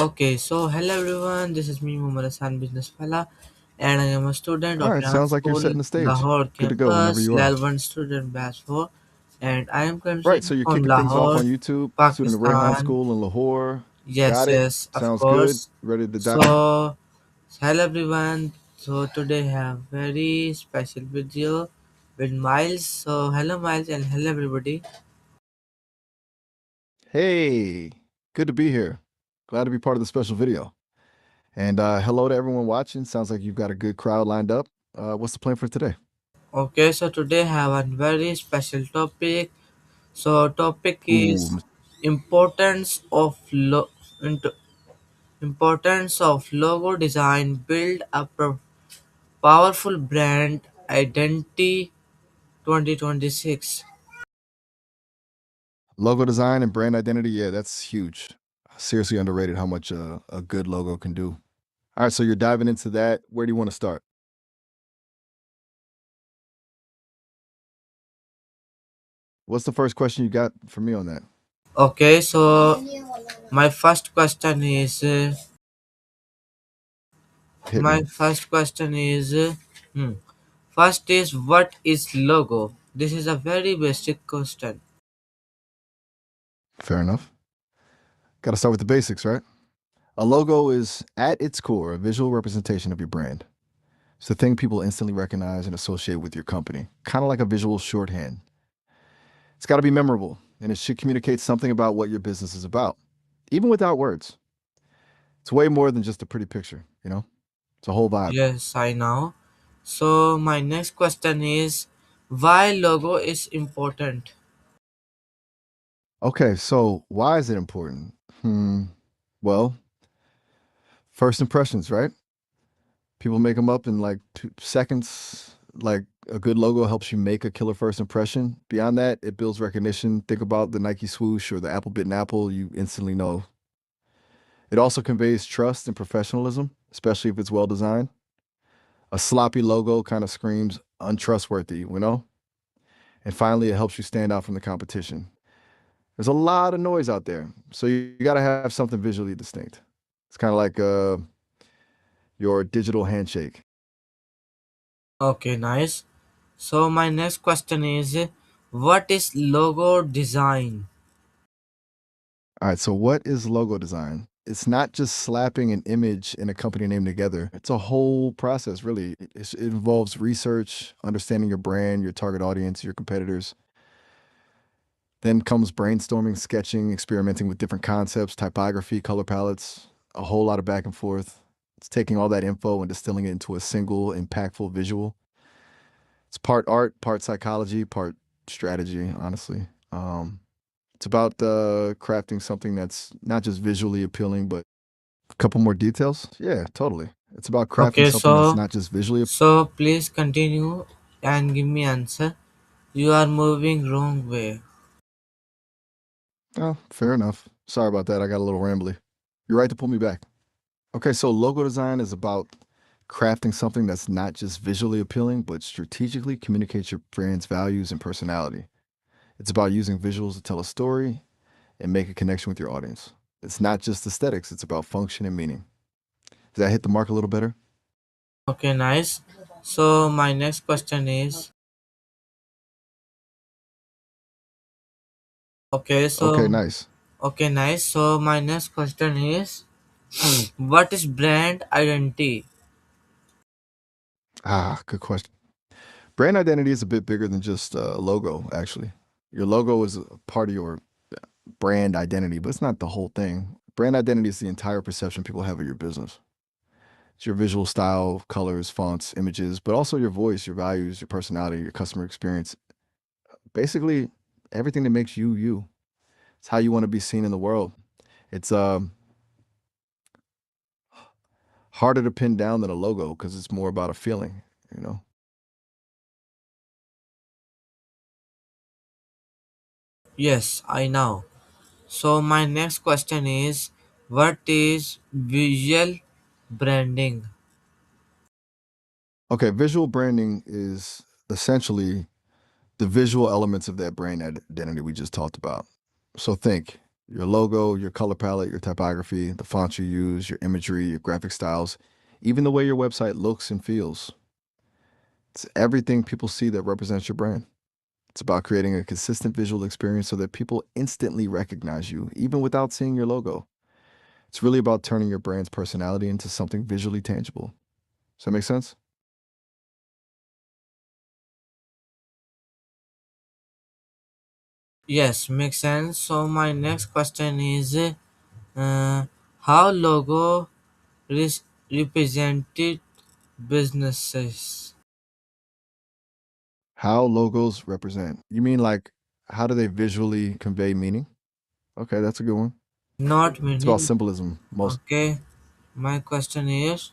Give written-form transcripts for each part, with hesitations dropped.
Okay, so hello everyone, this is me Muhammad Hassan Business Fella and I am a student All of right, Young sounds like you're School setting the stage. Lahore Good to go whenever campus, you are. level 1 student batch 4 and I am Right, currently so you're on kicking things off Lahore, on YouTube, student of Rayhan Pakistan. School in Lahore. Yes, Got it. yes, of Sounds good. course. Ready to dive? So hello everyone, so today I have very special video with Miles. So hello Miles and hello everybody. Hey, good to be here. Glad to be part of the special video. And hello to everyone watching. Sounds like you've got a good crowd lined up. What's the plan for today? Okay, so today I have a very special topic. So topic Ooh, is importance of importance of logo design build a powerful brand identity 2026. logo design and brand identity. Yeah, that's huge. Seriously underrated how much a good logo can do. All right, so you're diving into that. Where do you want to start? What's the first question you got for me on that? Okay, so my first question is Hit my me. first question is hmm, first is what is logo? This is a very basic question. Fair enough. Got to start with the basics, right? A logo is, at its core, a visual representation of your brand. It's the thing people instantly recognize and associate with your company, kind of like a visual shorthand. It's got to be memorable, and it should communicate something about what your business is about, even without words. It's way more than just a pretty picture, you know? It's a whole vibe. Yes, I know. So my next question is why logo is important? Okay, so why is it important? Well, first impressions, right? People make them up in like 2 seconds. Like a good logo helps you make a killer first impression. Beyond that, it builds recognition. Think about the Nike swoosh or the Apple bitten apple, you instantly know. It also conveys trust and professionalism, especially if it's well designed. A sloppy logo kind of screams untrustworthy, you know? And finally, it helps you stand out from the competition. There's a lot of noise out there, so you got to have something visually distinct. It's kind of like your digital handshake. Okay, nice. So my next question is what is logo design? All right, so what is logo design? It's not just slapping an image and a company name together. It's a whole process, really. It involves research, understanding your brand, your target audience, your competitors. Then comes brainstorming, sketching, experimenting with different concepts, typography, color palettes, a whole lot of back and forth. It's taking all that info and distilling it into a single, impactful visual. It's part art, part psychology, part strategy, honestly. It's about crafting something that's not just visually appealing, but a couple more details. Yeah, totally. It's about crafting Okay, something that's so not just visually. so please continue and give me answer. You are moving wrong way. Oh, fair enough. Sorry about that. I got a little rambly. You're right to pull me back. Okay, so logo design is about crafting something that's not just visually appealing, but strategically communicates your brand's values and personality. It's about using visuals to tell a story and make a connection with your audience. It's not just aesthetics, it's about function and meaning. Does that hit the mark a little better? Okay, nice. So my next question is okay, Okay, so nice. okay, nice. So my next question is what is brand identity? Good question. Brand identity is a bit bigger than just a logo, actually. Your logo is a part of your brand identity, but it's not the whole thing. Brand identity is the entire perception people have of your business. It's your visual style, colors, fonts, images, but also your voice, your values, your personality, your customer experience. Basically, everything that makes you you. It's how you want to be seen in the world. It's harder to pin down than a logo because it's more about a feeling, you know? Yes, I know. So my next question is what is visual branding? Okay, visual branding is essentially the visual elements of that brand identity we just talked about. So think Your logo, your color palette, your typography, the fonts you use, your imagery, your graphic styles, even the way your website looks and feels. It's everything people see that represents your brand. It's about creating a consistent visual experience so that people instantly recognize you, even without seeing your logo. It's really about turning your brand's personality into something visually tangible. Does that make sense? Yes, makes sense. So my next question is how logo represented businesses, How logos represent. You mean like how do they visually convey meaning? Okay, that's a good one. not It's about meaning. symbolism. Most Okay, my question is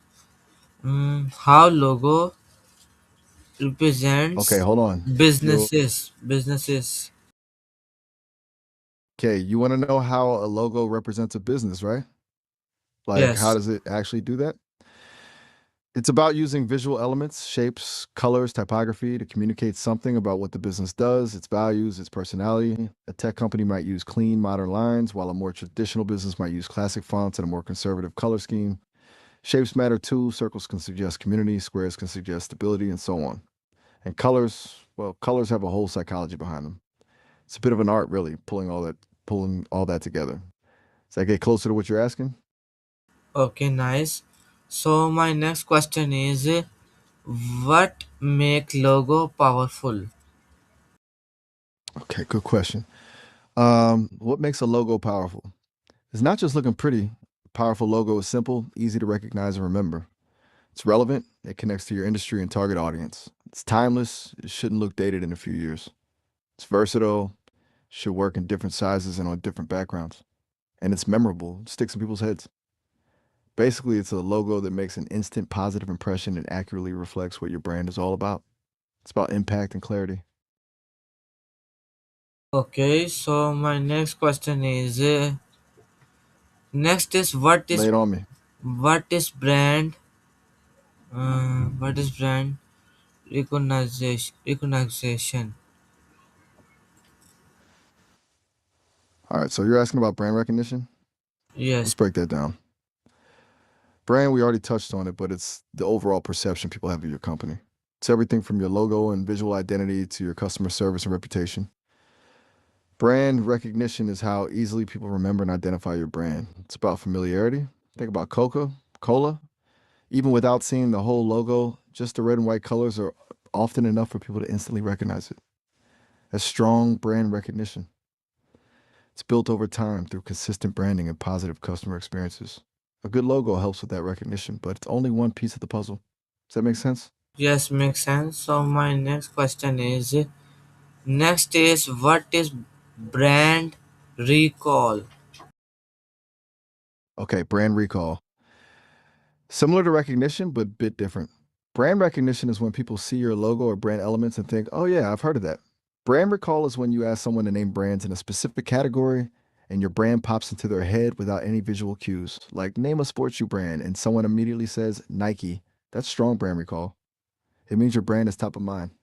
how logo Okay, represents hold on. You businesses. okay, you want to know how a logo represents a business, right? Like how Yes. does it actually do that? It's about using visual elements, shapes, colors, typography to communicate something about what the business does, its values, its personality. A tech company might use clean, modern lines, while a more traditional business might use classic fonts and a more conservative color scheme. Shapes matter too. Circles can suggest community, squares can suggest stability, and so on. And colors, well, colors have a whole psychology behind them. It's a bit of an art, really, pulling all that together. Does that get closer to what you're asking? Okay, nice. So my next question is what make logo powerful? Okay, good question. What makes a logo powerful? It's not just looking pretty. A powerful logo is simple, easy to recognize and remember. It's relevant, it connects to your industry and target audience. It's timeless, it shouldn't look dated in a few years. It's versatile, should work in different sizes and on different backgrounds. And it's memorable, it sticks in people's heads. Basically, it's a logo that makes an instant positive impression and accurately reflects what your brand is all about. It's about impact and clarity. Okay, so my next question is next is Lay it on me. what is brand what is brand recognition? All right, so you're asking about brand recognition? Yes. Let's break that down. Brand, we already touched on it, but it's the overall perception people have of your company. It's everything from your logo and visual identity to your customer service and reputation. Brand recognition is how easily people remember and identify your brand. It's about familiarity. Think about Coca Cola. Even without seeing the whole logo, just the red and white colors are often enough for people to instantly recognize it. That's strong brand recognition. It's built over time through consistent branding and positive customer experiences. A good logo helps with that recognition, but it's only one piece of the puzzle. Does that make sense? Yes, makes sense. So my next question is next is what is brand recall? Okay, brand recall. Similar to recognition, but a bit different. Brand recognition is when people see your logo or brand elements and think, oh, yeah, I've heard of that. Brand recall is when you ask someone to name brands in a specific category and your brand pops into their head without any visual cues. Like, name a sports shoe brand, and someone immediately says Nike. That's strong brand recall. It means your brand is top of mind.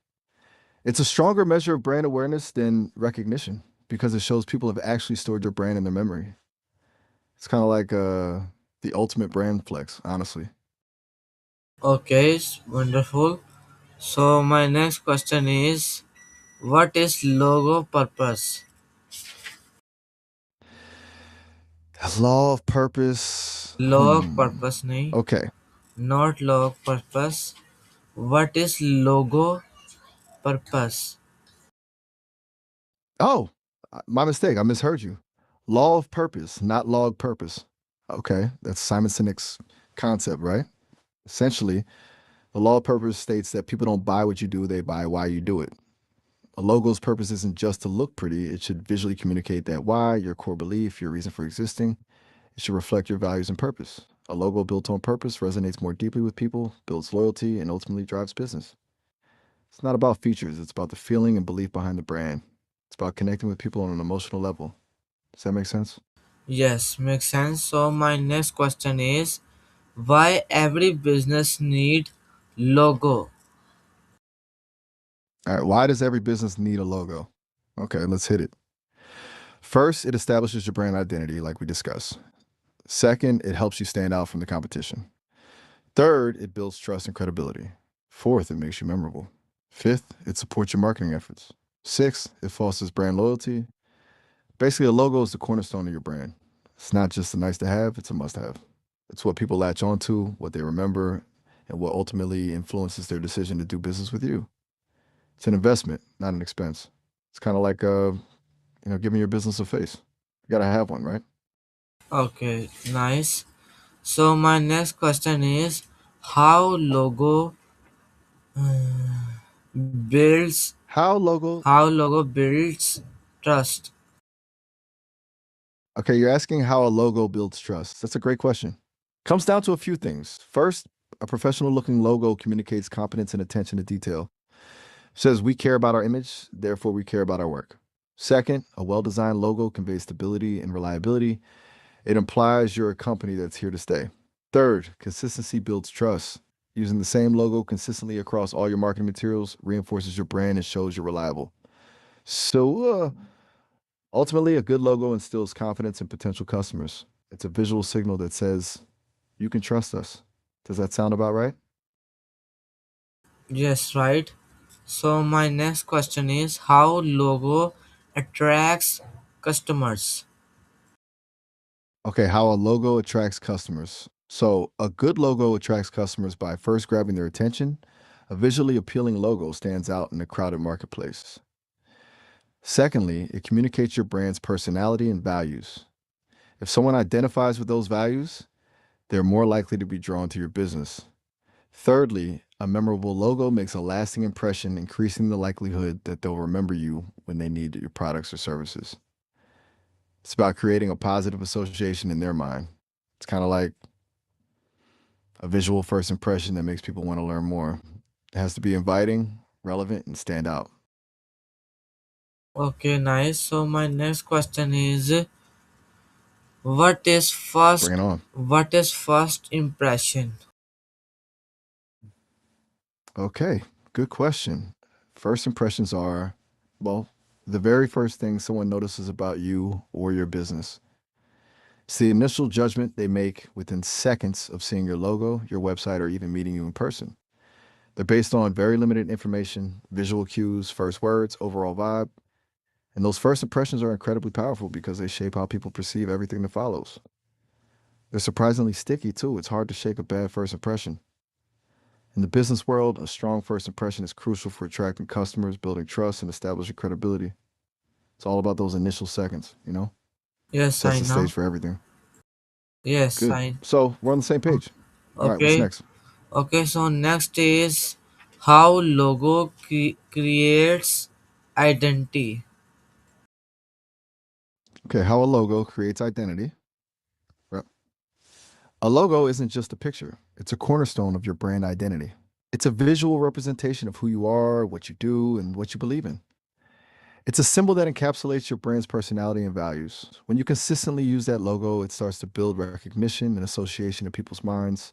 It's a stronger measure of brand awareness than recognition because it shows people have actually stored your brand in their memory. It's kind of like the ultimate brand flex, honestly. Okay, wonderful. So my next question is what is logo purpose? Law of purpose. Log purpose नहीं, Okay. not log purpose. What is logo purpose? Oh, my mistake. I misheard you. Law of purpose, not log purpose. Okay. That's Simon Sinek's concept, right? Essentially, the law of purpose states that people don't buy what you do, they buy why you do it. A logo's purpose isn't just to look pretty, it should visually communicate that why, your core belief, your reason for existing. It should reflect your values and purpose. A logo built on purpose resonates more deeply with people, builds loyalty, and ultimately drives business. It's not about features, it's about the feeling and belief behind the brand. It's about connecting with people on an emotional level. Does that make sense? Yes, makes sense. So my next question is why every business need logo? All right, why does every business need a logo? Okay, let's hit it. First, it establishes your brand identity, like we discussed. Second, it helps you stand out from the competition. Third, it builds trust and credibility. Fourth, it makes you memorable. Fifth, it supports your marketing efforts. Sixth, it fosters brand loyalty. Basically, a logo is the cornerstone of your brand. It's not just a nice to have, it's a must have. It's what people latch onto, what they remember, and what ultimately influences their decision to do business with you. It's an investment, not an expense. It's kind of like giving your business a face. You gotta have one, right? Okay, nice. So my next question is how logo builds How logo how logo builds trust. Okay, you're asking how a logo builds trust. That's a great question. Comes down to a few things. First, a professional looking logo communicates competence and attention to detail. Says we care about our image, therefore we care about our work. Second, a well designed logo conveys stability and reliability. It implies you're a company that's here to stay. Third, consistency builds trust. Using the same logo consistently across all your marketing materials reinforces your brand and shows you're reliable. So, ultimately, a good logo instills confidence in potential customers. It's a visual signal that says, you can trust us. Does that sound about right? Yes, right. So my next question is how logo attracts customers. Okay, how a logo attracts customers. So, a good logo attracts customers by first grabbing their attention. A visually appealing logo stands out in a crowded marketplace. Secondly, it communicates your brand's personality and values. If someone identifies with those values, they're more likely to be drawn to your business. Thirdly, a memorable logo makes a lasting impression, increasing the likelihood that they'll remember you when they need your products or services. It's about creating a positive association in their mind. It's kind of like a visual first impression that makes people want to learn more. It has to be inviting, relevant, and stand out. Okay, nice. So my next question is what is Bring it on. first impression? Okay, good question. First impressions are, well, the very first thing someone notices about you or your business. It's the initial judgment they make within seconds of seeing your logo, your website, or even meeting you in person. They're based on very limited information, visual cues, first words, overall vibe. And those first impressions are incredibly powerful because they shape how people perceive everything that follows. They're surprisingly sticky too. It's hard to shake a bad first impression. In the business world, a strong first impression is crucial for attracting customers, building trust, and establishing credibility. It's all about those initial seconds? Yes, Sets I the know. stage for everything. Yes, Good. I. So we're on the same page. All right, what's Okay. next? Okay, so next is how logo creates identity. Okay, how a logo creates identity. Well, a logo isn't just a picture, it's a cornerstone of your brand identity. It's a visual representation of who you are, what you do, and what you believe in. It's a symbol that encapsulates your brand's personality and values. When you consistently use that logo, it starts to build recognition and association in people's minds.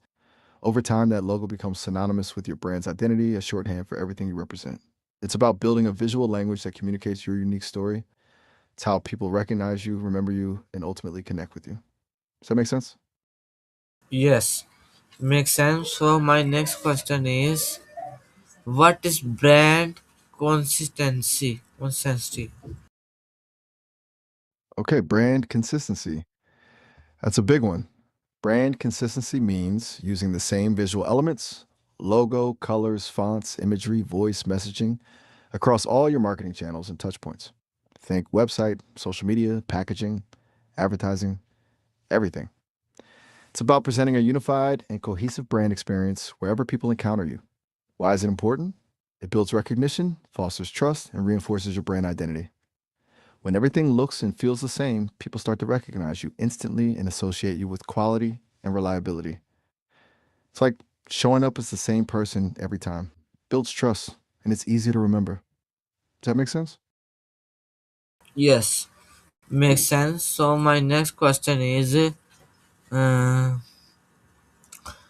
Over time, that logo becomes synonymous with your brand's identity, a shorthand for everything you represent. It's about building a visual language that communicates your unique story. It's how people recognize you, remember you, and ultimately connect with you. Does that make sense? Yes, makes sense. So my next question is what is brand consistency? Consistency. Okay, brand consistency. That's a big one. Brand consistency means using the same visual elements, logo, colors, fonts, imagery, voice, messaging across all your marketing channels and touch points. Think website, social media, packaging, advertising, everything. It's about presenting a unified and cohesive brand experience wherever people encounter you. Why is it important? It builds recognition, fosters trust, and reinforces your brand identity. When everything looks and feels the same, people start to recognize you instantly and associate you with quality and reliability. It's like showing up as the same person every time. Builds trust, and it's easy to remember. Does that make sense? Yes, makes sense. So my next question is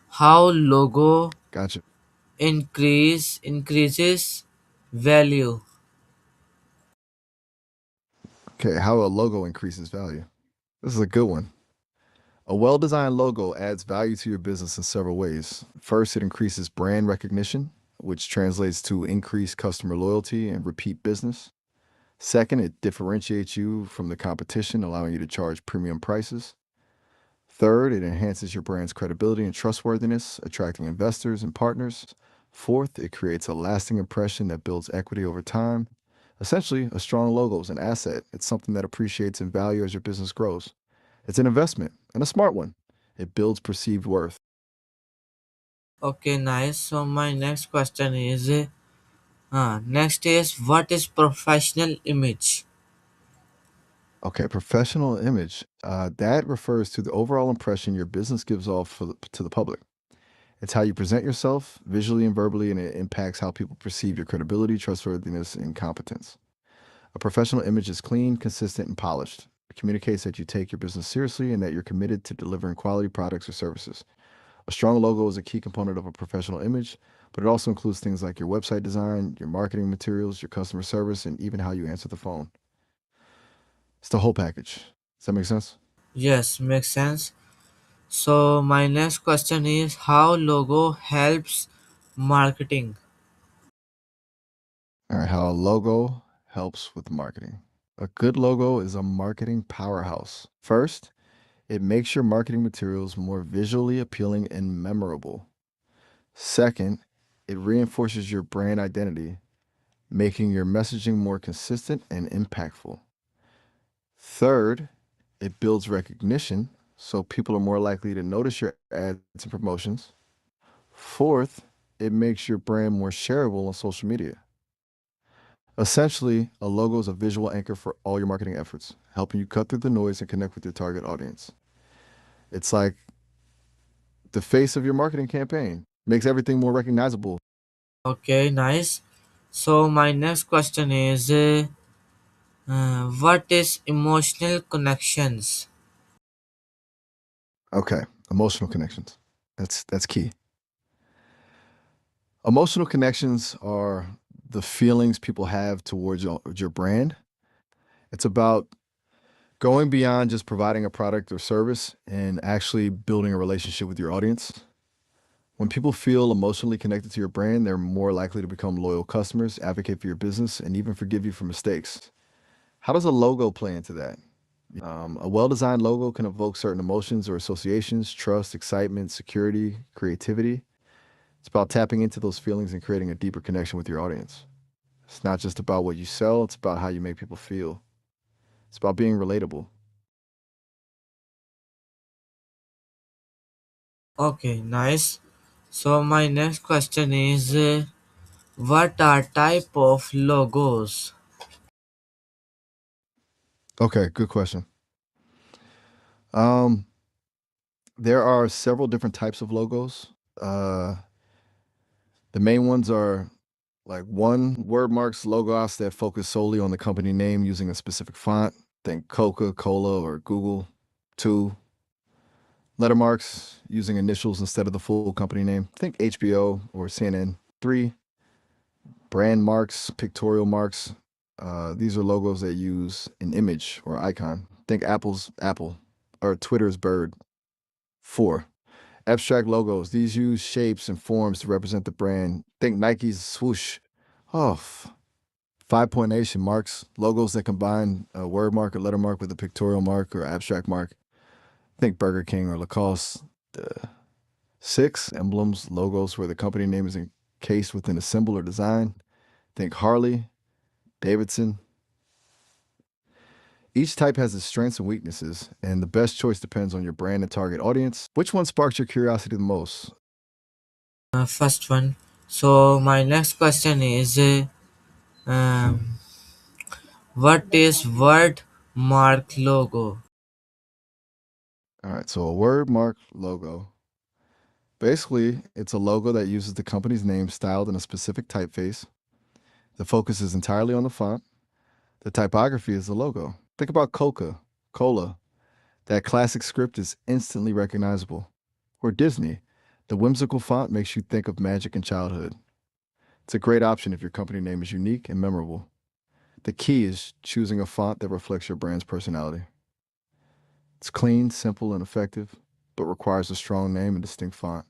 how logo Gotcha. increases value. Okay, how a logo increases value. This is a good one. A well designed logo adds value to your business in several ways. First, it increases brand recognition, which translates to increased customer loyalty and repeat business. Second, it differentiates you from the competition, allowing you to charge premium prices. Third, it enhances your brand's credibility and trustworthiness, attracting investors and partners. Fourth, it creates a lasting impression that builds equity over time. Essentially, a strong logo is an asset. It's something that appreciates in value as your business grows. It's an investment and a smart one. It builds perceived worth. Okay, nice. So my next question is, next is what is professional image? Okay, professional image. That refers to the overall impression your business gives off to the public. It's how you present yourself visually and verbally, and it impacts how people perceive your credibility, trustworthiness, and competence. A professional image is clean, consistent, and polished. It communicates that you take your business seriously and that you're committed to delivering quality products or services. A strong logo is a key component of a professional image, but it also includes things like your website design, your marketing materials, your customer service, and even how you answer the phone. It's the whole package. Does that make sense? Yes, makes sense. So my next question is how logo helps marketing. All right, how a logo helps with marketing. A good logo is a marketing powerhouse. First, it makes your marketing materials more visually appealing and memorable. Second, it reinforces your brand identity, making your messaging more consistent and impactful. Third, it builds recognition, so people are more likely to notice your ads and promotions. Fourth, it makes your brand more shareable on social media. Essentially, a logo is a visual anchor for all your marketing efforts, helping you cut through the noise and connect with your target audience. It's like the face of your marketing campaign, makes everything more recognizable. Okay, nice. So my next question is what is emotional connections? Okay, emotional connections. That's key. Emotional connections are the feelings people have towards your brand. It's about going beyond just providing a product or service and actually building a relationship with your audience. When people feel emotionally connected to your brand, they're more likely to become loyal customers, advocate for your business, and even forgive you for mistakes. How does a logo play into that? A well designed logo can evoke certain emotions or associations: trust, excitement, security, creativity. It's about tapping into those feelings and creating a deeper connection with your audience. It's not just about what you sell, it's about how you make people feel. It's about being relatable. Okay, nice. So my next question is what are type of logos? Okay, good question. Um, there are several different types of logos. Uh, the main ones are like one, word marks, logos that focus solely on the company name using a specific font. Think Coca-Cola or Google. Two, letter marks using initials instead of the full company name. Think HBO or CNN. Three, brand marks, pictorial marks. These are logos that use an image or icon. Think Apple's Apple or Twitter's bird. Four, abstract logos. These use shapes and forms to represent the brand. Think Nike's swoosh. Oh, five pointation marks, logos that combine a word mark or letter mark with a pictorial mark or abstract mark. Think Burger King or Lacoste. Six, emblems, logos where the company name is encased within a symbol or design. Think Harley, Davidson. Each type has its strengths and weaknesses, and the best choice depends on your brand and target audience. Which one sparks your curiosity the most? First one. So my next question is um, what is word mark logo? All right, so a word mark logo. Basically, it's a logo that uses the company's name styled in a specific typeface. The focus is entirely on the font. The typography is the logo. Think about Coca Cola. That classic script is instantly recognizable. Or Disney. The whimsical font makes you think of magic and childhood. It's a great option if your company name is unique and memorable. The key is choosing a font that reflects your brand's personality. It's clean, simple, and effective, but requires a strong name and distinct font.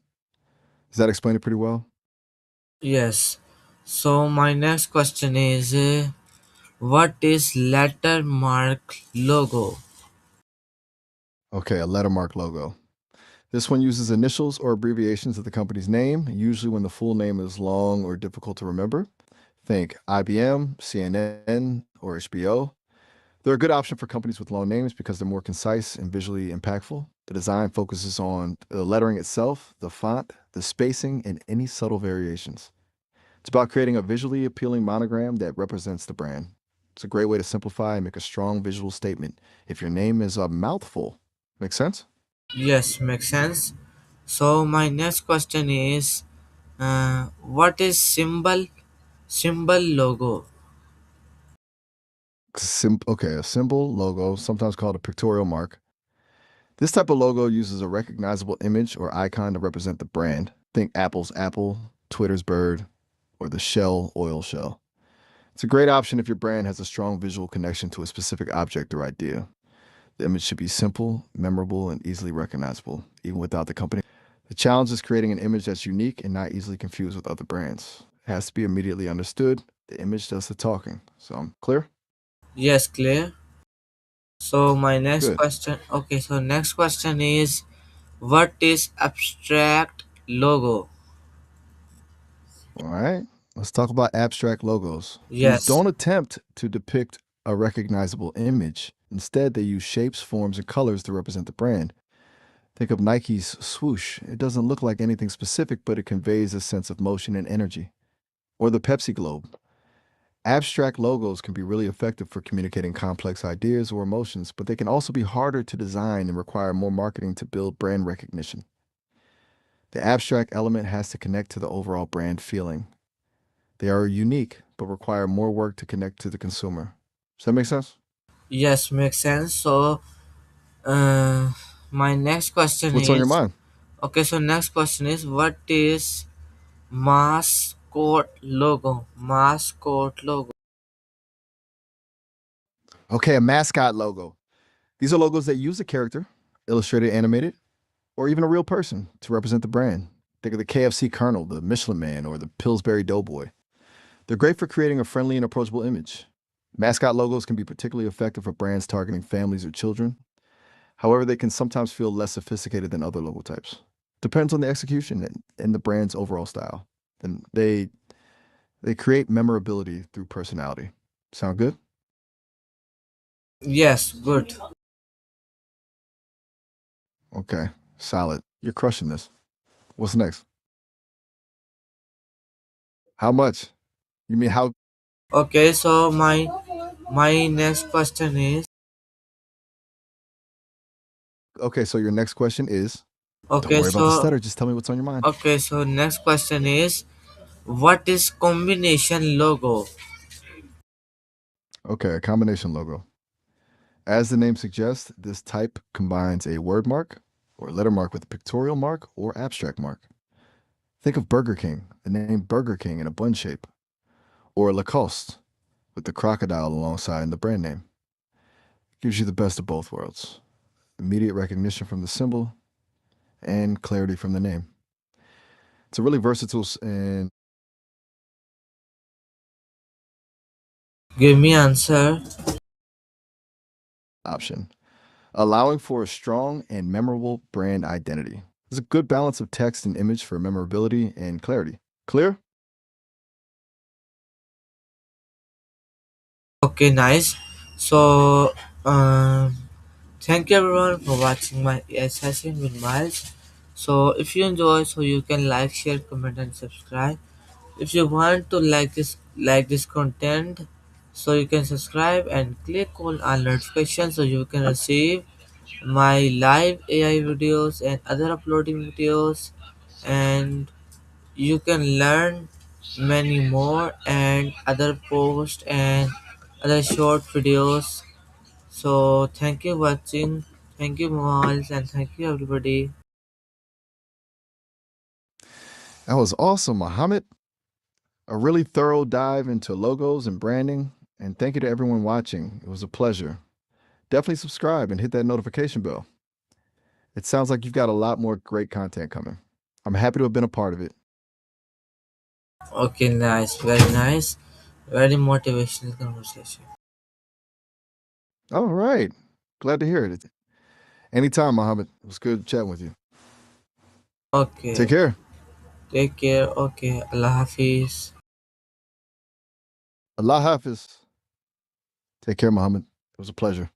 Does that explain it pretty well? Yes. So my next question is, what is lettermark logo? Okay, a lettermark logo. This one uses initials or abbreviations of the company's name, usually when the full name is long or difficult to remember. Think IBM, CNN, or HBO. They're a good option for companies with long names because they're more concise and visually impactful. The design focuses on the lettering itself, the font, the spacing, and any subtle variations. It's about creating a visually appealing monogram that represents the brand. It's a great way to simplify and make a strong visual statement if your name is a mouthful. Make sense? Yes, makes sense. So my next question is, what is symbol logo? Okay, a symbol, logo, sometimes called a pictorial mark. This type of logo uses a recognizable image or icon to represent the brand. Think Apple's apple, Twitter's bird, or the Shell oil shell. It's a great option if your brand has a strong visual connection to a specific object or idea. The image should be simple, memorable, and easily recognizable, even without the company. The challenge is creating an image that's unique and not easily confused with other brands. It has to be immediately understood. The image does the talking. So I'm clear? Yes, clear. So my next Good. question. Okay, so next question is, what is abstract logo? All right. Let's talk about abstract logos. These Yes. don't attempt to depict a recognizable image. Instead, they use shapes, forms, and colors to represent the brand. Think of Nike's swoosh. It doesn't look like anything specific, but it conveys a sense of motion and energy. Or the Pepsi globe. Abstract logos can be really effective for communicating complex ideas or emotions, but they can also be harder to design and require more marketing to build brand recognition. The abstract element has to connect to the overall brand feeling. They are unique, but require more work to connect to the consumer. Does that make sense? Yes, makes sense. So uh, my next question What's on your is, mind? okay, so next question is, what is mascot logo? Mascot logo. Okay, a mascot logo. These are logos that use a character, illustrated, animated, or even a real person to represent the brand. Think of the KFC Colonel, the Michelin Man, or the Pillsbury Doughboy. They're great for creating a friendly and approachable image. Mascot logos can be particularly effective for brands targeting families or children. However, they can sometimes feel less sophisticated than other logo types. Depends on the execution and the brand's overall style. And they create memorability through personality. Sound good? Yes, good. Okay, solid. You're crushing this. What's next? How much? You mean how? Okay, so my next question is, Okay, so your next question is, don't okay, worry about the so stutter. Just tell me what's on your mind. okay, so next question is, what is combination logo? Okay, a combination logo. As the name suggests, this type combines a word mark or letter mark with a pictorial mark or abstract mark. Think of Burger King, the name Burger King in a bun shape, or Lacoste with the crocodile alongside in the brand name. Gives you the best of both worlds: immediate recognition from the symbol and clarity from the name. It's a really versatile and Give me answer. option, allowing for a strong and memorable brand identity. There's a good balance of text and image for memorability and clarity. Clear? Okay, nice. So, um, thank you everyone for watching my session with Miles. So, if you enjoy, so you can like, share, comment, and subscribe. If you want to like this content, so you can subscribe and click on all notifications so you can receive my live AI videos and other uploading videos, and you can learn many more and other posts and other short videos. So thank you watching, thank you Miles, and thank you everybody. That was awesome, Mohammed. A really thorough dive into logos and branding And thank you to everyone watching. It was a pleasure. Definitely subscribe and hit that notification bell. It sounds like you've got a lot more great content coming. I'm happy to have been a part of it. Okay, nice, very motivational conversation. All right. Glad to hear it. Anytime, Mohammed. It was good chatting with you. Take Okay, care. take care. Okay, Allah Hafiz. Allah Hafiz. Take care, Mohammed. It was a pleasure.